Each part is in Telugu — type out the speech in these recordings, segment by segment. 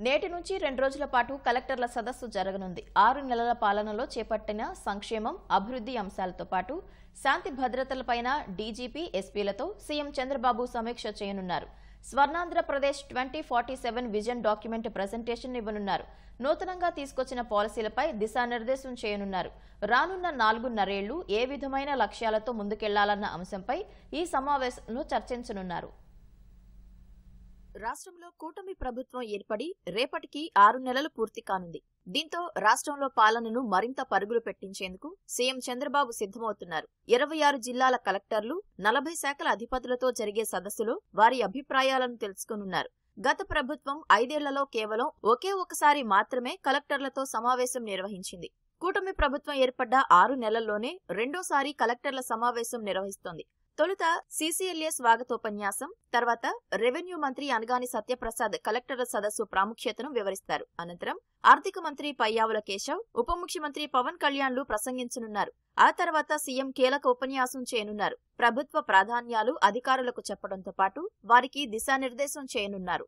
నేటి నుంచి 2 రోజుల పాటు కలెక్టర్ల సదస్సు జరగనుంది. 6 నెలల పాలనలో చేపట్టిన సంక్షేమం, అభివృద్ధి అంశాలతో పాటు శాంతి భద్రతలపైన డీజీపీ, ఎస్పీలతో సీఎం చంద్రబాబు సమీక్ష చేయనున్నారు. స్వర్ణాంధ్రప్రదేశ్ 2047 విజన్ డాక్యుమెంట్ ప్రెజెంటేషన్ ఇవ్వనున్నారు. నూతనంగా తీసుకొచ్చిన పాలసీలపై దిశానిర్దేశం చేయనున్నారు. రానున్న 4.5 ఏ విధమైన లక్ష్యాలతో ముందుకెళ్లాలన్న అంశంపై ఈ సమావేశంలో చర్చించనున్నారు. రాష్ట్రంలో కూటమి ప్రభుత్వం ఏర్పడి రేపటికి 6 నెలలు పూర్తి కానుంది. దీంతో రాష్ట్రంలో పాలనను మరింత పరుగులు పెట్టించేందుకు సీఎం చంద్రబాబు సిద్ధమవుతున్నారు. 26 జిల్లాల కలెక్టర్లు, 40 శాఖల అధిపతులతో జరిగే సదస్సులో వారి అభిప్రాయాలను తెలుసుకోనున్నారు. గత ప్రభుత్వం 5 ఏళ్లలో కేవలం ఒకే ఒకసారి మాత్రమే కలెక్టర్లతో సమావేశం నిర్వహించింది. కూటమి ప్రభుత్వం ఏర్పడ్డ 6 నెలల్లోనే రెండోసారి కలెక్టర్ల సమావేశం నిర్వహిస్తోంది. తొలుత సీసీఎల్ఏ స్వాగతోపన్యాసం, తర్వాత రెవెన్యూ మంత్రి అనగాని సత్యప్రసాద్ కలెక్టర్ల సదస్సు ప్రాముఖ్యతను వివరిస్తారు. అనంతరం ఆర్థిక మంత్రి పయ్యావుల కేశవ్, ఉప ముఖ్యమంత్రి పవన్ కళ్యాణ్లు ప్రసంగించనున్నారు. ఆ తర్వాత సీఎం కీలక ఉపన్యాసం చేయనున్నారు. ప్రభుత్వ ప్రాధాన్యాలు అధికారులకు చెప్పడంతో పాటు వారికి దిశానిర్దేశం చేయనున్నారు.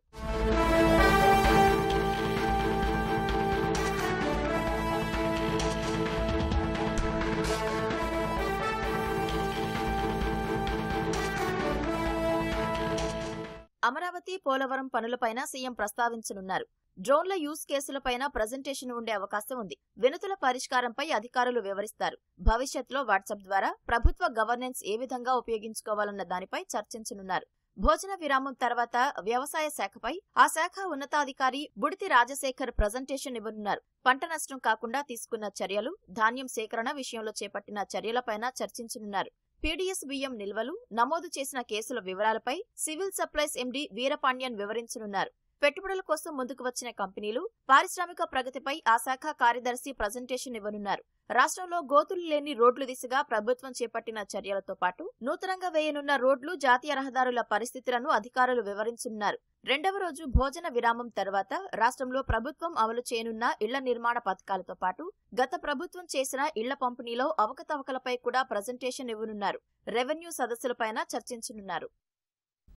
అమరావతి, పోలవరం పనులపైన సీఎం ప్రస్తావించనున్నారు. డ్రోన్ల యూజ్ కేసులపైన ప్రజెంటేషన్ ఉండే అవకాశం ఉంది. వినతుల పరిష్కారంపై అధికారులు వివరిస్తారు. భవిష్యత్తులో వాట్సాప్ ద్వారా ప్రభుత్వ గవర్నెన్స్ ఏ విధంగా ఉపయోగించుకోవాలన్న దానిపై చర్చించనున్నారు. భోజన విరామం తర్వాత వ్యవసాయ శాఖపై ఆ శాఖ ఉన్నతాధికారి బుడితి రాజశేఖర్ ప్రజెంటేషన్ ఇవ్వనున్నారు. పంట నష్టం కాకుండా తీసుకున్న చర్యలు, ధాన్యం సేకరణ విషయంలో చేపట్టిన చర్యలపైన చర్చించనున్నారు. పీడీఎస్ బియ్యం నిల్వలు, నమోదు చేసిన కేసుల వివరాలపై సివిల్ సప్లైస్ ఎండీ వీరపాండ్యన్ వివరించనున్నారు. పెట్టుబడుల కోసం ముందుకు వచ్చిన కంపెనీలు, పారిశ్రామిక ప్రగతిపై ఆ శాఖ కార్యదర్శి ప్రజెంటేషన్ ఇవ్వనున్నారు. రాష్ట్రంలో గోతులు లేని రోడ్లు దిశగా ప్రభుత్వం చేపట్టిన చర్యలతో పాటు నూతనంగా వేయనున్న రోడ్లు, జాతీయ రహదారుల పరిస్థితులను అధికారులు వివరించనున్నారు. రెండవ రోజు భోజన విరామం తర్వాత రాష్ట్రంలో ప్రభుత్వం అమలు చేయనున్న ఇళ్ల నిర్మాణ పథకాలతో పాటు గత ప్రభుత్వం చేసిన ఇళ్ల పంపిణీలో అవకతవకలపై కూడా ప్రజెంటేషన్ ఇవ్వనున్నారు. రెవెన్యూ సదస్సులపైన చర్చించనున్నారు.